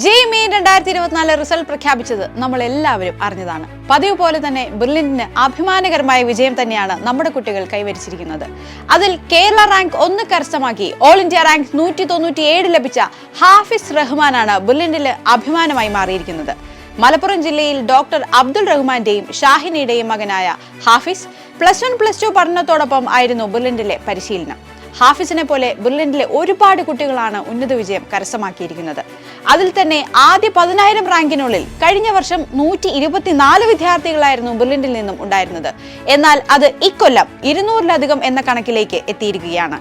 May 2024 result പ്രഖ്യാപിച്ചത് നമ്മൾ എല്ലാവരും അറിഞ്ഞതാണ്. പതിവ് പോലെ തന്നെ ബെർലിനിന് അഭിമാനകരമായ വിജയം തന്നെയാണ് നമ്മുടെ കുട്ടികൾ കൈവരിച്ചിരിക്കുന്നത്. അതിൽ കേരള റാങ്ക് 1 കരസ്ഥമാക്കി ഓൾ ഇന്ത്യ റാങ്ക് 197 ലഭിച്ച ഹാഫിസ് റഹ്മാനാണ് ബെർലിനിൽ അഭിമാനമായി മാറിയിരിക്കുന്നത്. മലപ്പുറം ജില്ലയിൽ ഡോക്ടർ അബ്ദുൾ റഹ്മാന്റെയും ഷാഹിനയുടെയും മകനായ ഹാഫിസ് +1 +2 പഠനത്തോടൊപ്പം ആയിരുന്നു ബെർലിനിലെ പരിശീലനം. ഹാഫിസിനെ പോലെ ബെർലിനിലെ ഒരുപാട് കുട്ടികളാണ് ഉന്നത വിജയം കരസ്ഥമാക്കിയിരിക്കുന്നത്. അതിൽ തന്നെ ആദ്യ 10,000 റാങ്കിനുള്ളിൽ കഴിഞ്ഞ വർഷം 124 വിദ്യാർത്ഥികളായിരുന്നു ബെർലിനിൽ നിന്നും ഉണ്ടായിരുന്നത്. എന്നാൽ അത് ഇക്കൊല്ലം 200-ലധികം എന്ന കണക്കിലേക്ക് എത്തിയിരിക്കുകയാണ്.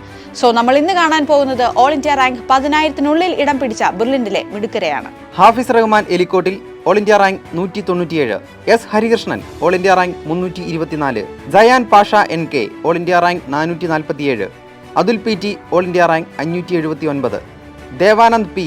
നമ്മൾ ഇന്ന് കാണാൻ പോകുന്നത് ഓൾ ഇന്ത്യ റാങ്ക് 10,000-നുള്ളിൽ ഇടം പിടിച്ച ബെർലിനിലെ മിടുക്കരെയാണ്. Hafiz Rahman Elikottil all India rank 197, S Harikrishnan all India rank 324, Jayan Pasha NK all India rank 447, Athul PT all India rank 579, Devanand P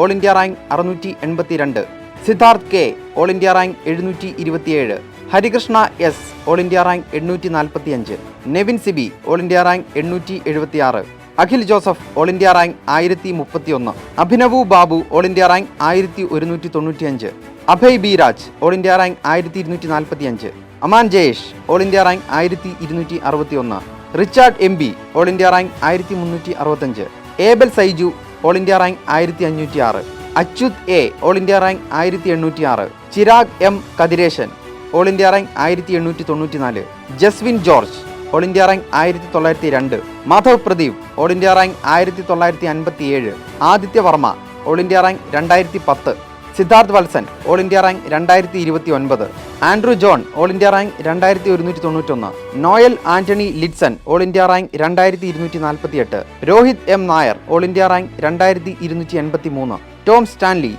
all India rank 682, Siddharth K all India rank 727, Harikrishna S all India rank 845, Nevin Sibi all India rank 876, Akhil Joseph all India rank 1031, Abhinav Babu all India rank 1195, Abhay B Raj all India rank 1245, Aman Jayesh all India rank 1261, Richard MB all India rank 1365, Abel Saiju all India rank 1506, Achyuth A all India rank 1806, Chirag M Kathiresan all India rank 1894, Jaswin George all India rank 1902, Madhav Pradeep all India rank 1957, Aditya Varma all India rank 2010, Siddharth Valsan all India rank 2029, Andrew John all India rank 2191, Noel Antony Lidson all India rank 2248, Rohit M Nair all India rank 2283, Tom Stanley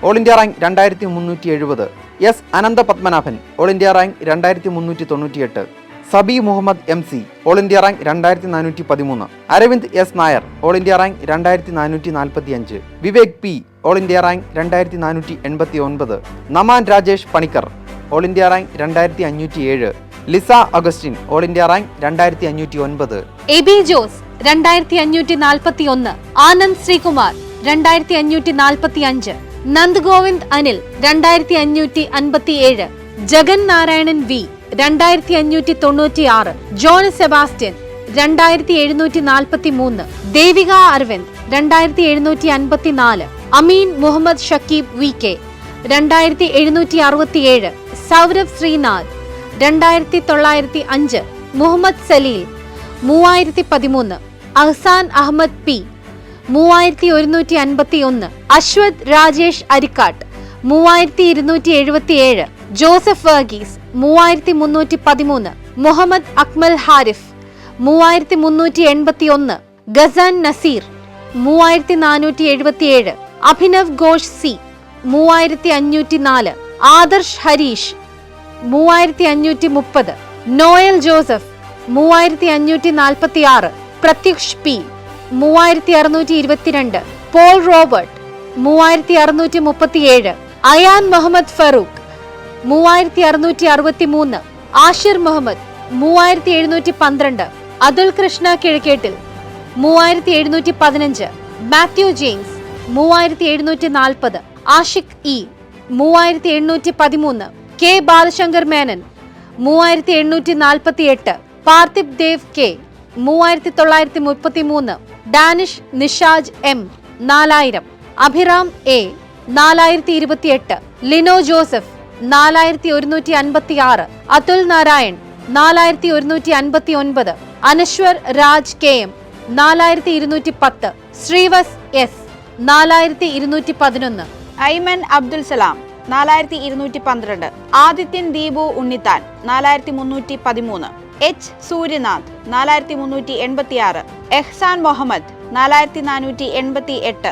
all India rank 2370, S Anantha Padmanabhan all India rank 2398, Sabi Muhammad MC all India rank 2413, Aravind S Nair all India rank 2445, Vivek P all India rank 2489, Naman Rajesh Panicker all India rank 2507, Lisa Augustine all India rank 2509, Eby Jose 2541, Anand Sreekumar 2545, Nand Govind Anil 2557, Jagan Narayanan V 2596, John Sebastian 2743, Devika Aravind 2754, Ameen Muhammad Shakeeb VK 2767, Saurabh Sreenath 2905, Muhammad Saleel 3013, Ahsan Ahmed P 3151, Ashwath Rajesh Arikkatt 3277, Joseph Varghese 3313, Muhammad Akmal Harif 3381, Gazan Naseer 3477, Abhinav Ghosh C 3504, Adarsh Harish 3530, Noel Joseph 3546, Prathyush P 3622, Paul Robert 3637, Ayan Muhammad Farooq 3663, Ashir Muhammad 3712, Athul Krishna Kizhakkettil 3715, Mathew James 3740, Ashiq E 3813, K Balashankar Menon 3848, Parthib Dev K 3933, Danish Nishaj M 4000, Abhiram A 4028, Lino Joseph 4156, Athul Narayan 4159, Anaswar Raj KM 4210, Sreevas S 4211, Aiman Abdul Salam 4212, Adithyan Deepu Unnithan 4313, H Suryanath 4386, Ehsan Muhammad 4488,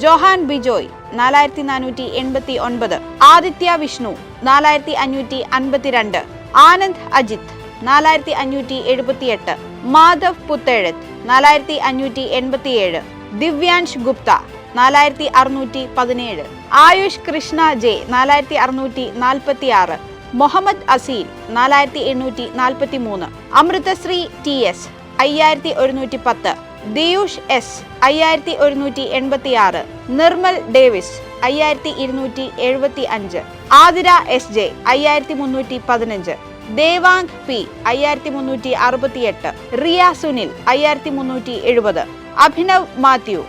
Johan Bijoy 4489, Aditya Vishnu 4552, Anand Ajith 4578, Madhav Puthezhath 4587, Divyansh Gupta 4617, Ayush Krishna J 4646, Muhammad Aseel 4843, Amruthasree TS 5110, Diyush S 5186, Nirmal Davis 5275, Athira SJ 5315, Devang P 5368, Riya Sunil 5370, Abhinav Mathew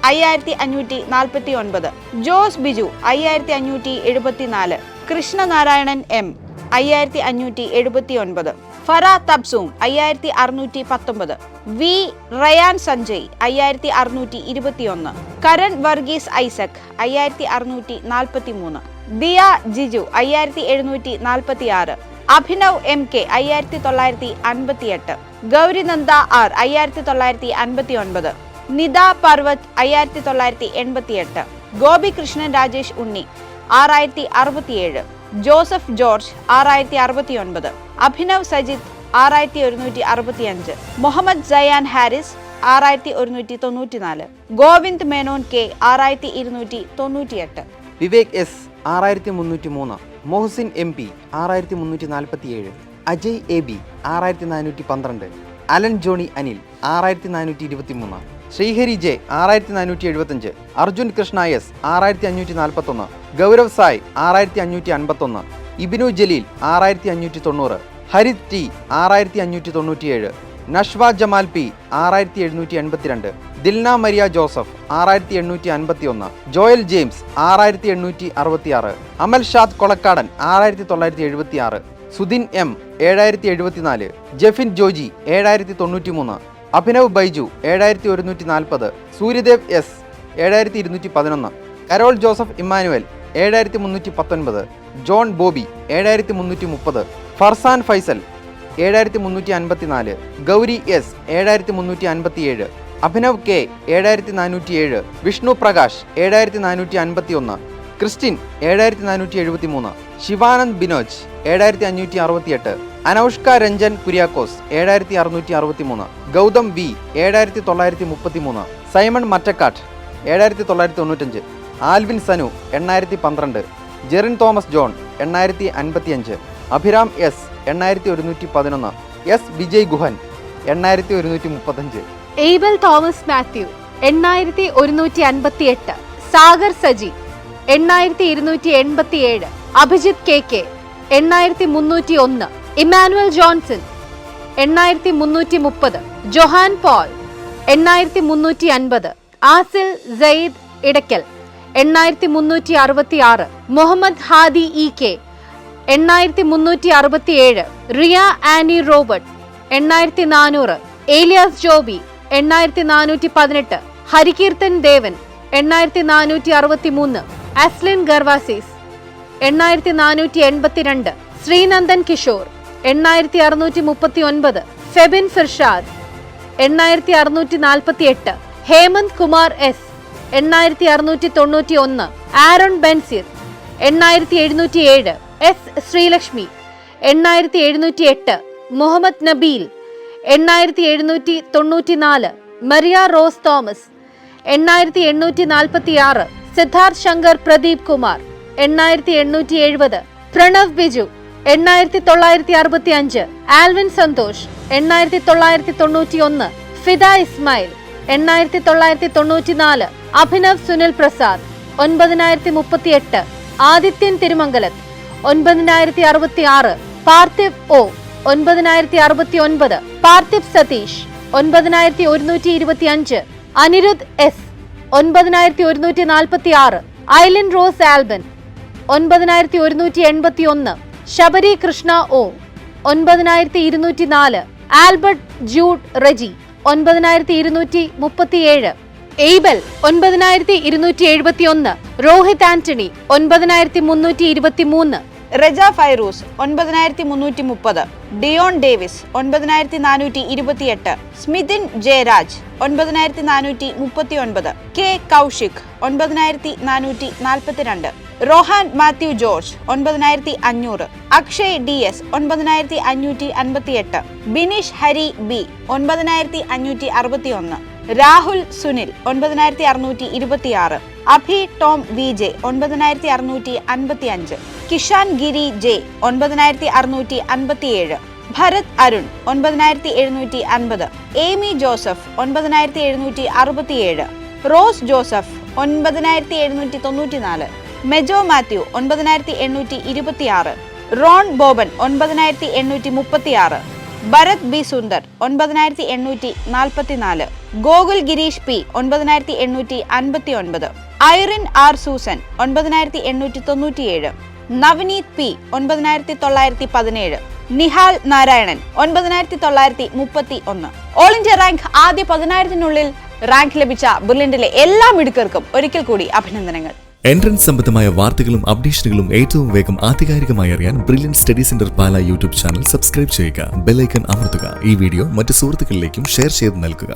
5549, Jose Biju 5574, Krishnanarayanan M 5579, Farah Tabassum 5619, V Rayan Sanjay 5621, Karan Varghese Isaac 5643, Diya Jiju 5746, Abhinav MK 5958, Gaurinanda R 5959, Nitha Parvath 5988, Gopi Krishnan Rajesh Unni 6067, Joseph George 6069, Abhinav Sajith 6165, Muhammad Sayan Haris 6194, Govind Menon K 6298, Vivek S 6303, Mohsin MP 6347, Ajay AB 6412, Allen Johnny Anil 6423, Srihari J 6475, Arjun Krishna S 6541, Gaurav Sai 6551, Ibinu Jaleel 6590, Harith T 6597, Nashwa Jamal P 6782, Dilna Maria Joseph 6851, Joel James 6866, Amal Shad Kolakkadan 6976, Sudin M 7074, Jefin Joji 7093, Abhinav Baiju 7140, Suryadev S 7211, Carol Joseph Emmanuel 7319, John Bobby 7330, Farzan Faisal 7354, Gauri S 7357, Abhinav K 7407, Vishnu Prakash 7451, Christin 7473, Shivanand Binoj 7568, Anoushka Ranjan Kuriakose 7663, Gautham V 7933, Simon Mattakkatt 7995, Alvin Sanu 8012, Jerin Thomas John 8055, Abhiram S 8111, S Vijay Guhan 8135, Abel Thomas Mathew 8158, Sagar Saji 8287, Abhijith KK 8301, Emmanuel Johnson 8330, Johan Paul 8350, Asil Syed Edakkal 8366, Muhammad Hadi EK 8367, Riya Annie Robert 8400, Elias Joby 8418, Harikeerthan Devan 8463, Aslin Gervasis 8482, Sreenandan Kishore 8639, Febin Firshad 8648, Hemanth Kumar S 8691, Aaron Benzir 8707, S Sreelakshmi 8708, Muhammad Nabeel 8794, Maria Rose Thomas 8846, Siddharth Shankar Pradeep Kumar 8870, Pranav Biju 8965, Alvin Santhosh 8991, Fida Ismail 8994, Abhinav Sunil Prasad 9038, Adithyan Thirumangalath 9066, Parthiv O 9069, Parthiv Satheesh 9125, Anirudh S 9146, Aileen Rose Alban 9181, Sabari Krishna O 9204, Albert Jude Reji 9237, Abel 9271, Rohit Antony 9323, Reja Fairooz 9330, Dion Davis 9428, Smithin Jayaraj 9439, K Kaushik 9442, Rohan Mathew George 9500, Akshay DS 9558, Bineesh Hari B 9561, Rahul Sunil 9626, Abhi Tom VJ 9655, Kishan Giri J 9657, Bharath Arun 9750, Amy Joseph 9767, Rose Joseph 9794, Mejo Mathew 9826, Ron Boban 9836, Bharath B Sundar 9844, Gokul Gireesh P 9859, Irene R Susan 9897, Navneeth P 9917, Nihal Narayanan 9931. All India rank ആദ്യ 10000-നുള്ളിൽ rank ലഭിച്ച ബിർലിൻഡിലെ എല്ലാ മിടുക്കർക്കും ഒരിക്കൽ കൂടി അഭിനന്ദനങ്ങൾ. Entrance സംബന്ധമായ വാർത്തകളും അപ്ഡേഷനുകളും ഏറ്റവും വേഗം ആധികാരികമായി അറിയാൻ ബ്രില്യൻറ്റ് സ്റ്റഡി സെന്റർ പാല യൂട്യൂബ് ചാനൽ സബ്സ്ക്രൈബ് ചെയ്യുക, ബെൽ ഐക്കൺ അമർത്തുക. ഈ വീഡിയോ മറ്റ് സുഹൃത്തുക്കളിലേക്കും ഷെയർ ചെയ്ത് നൽകുക.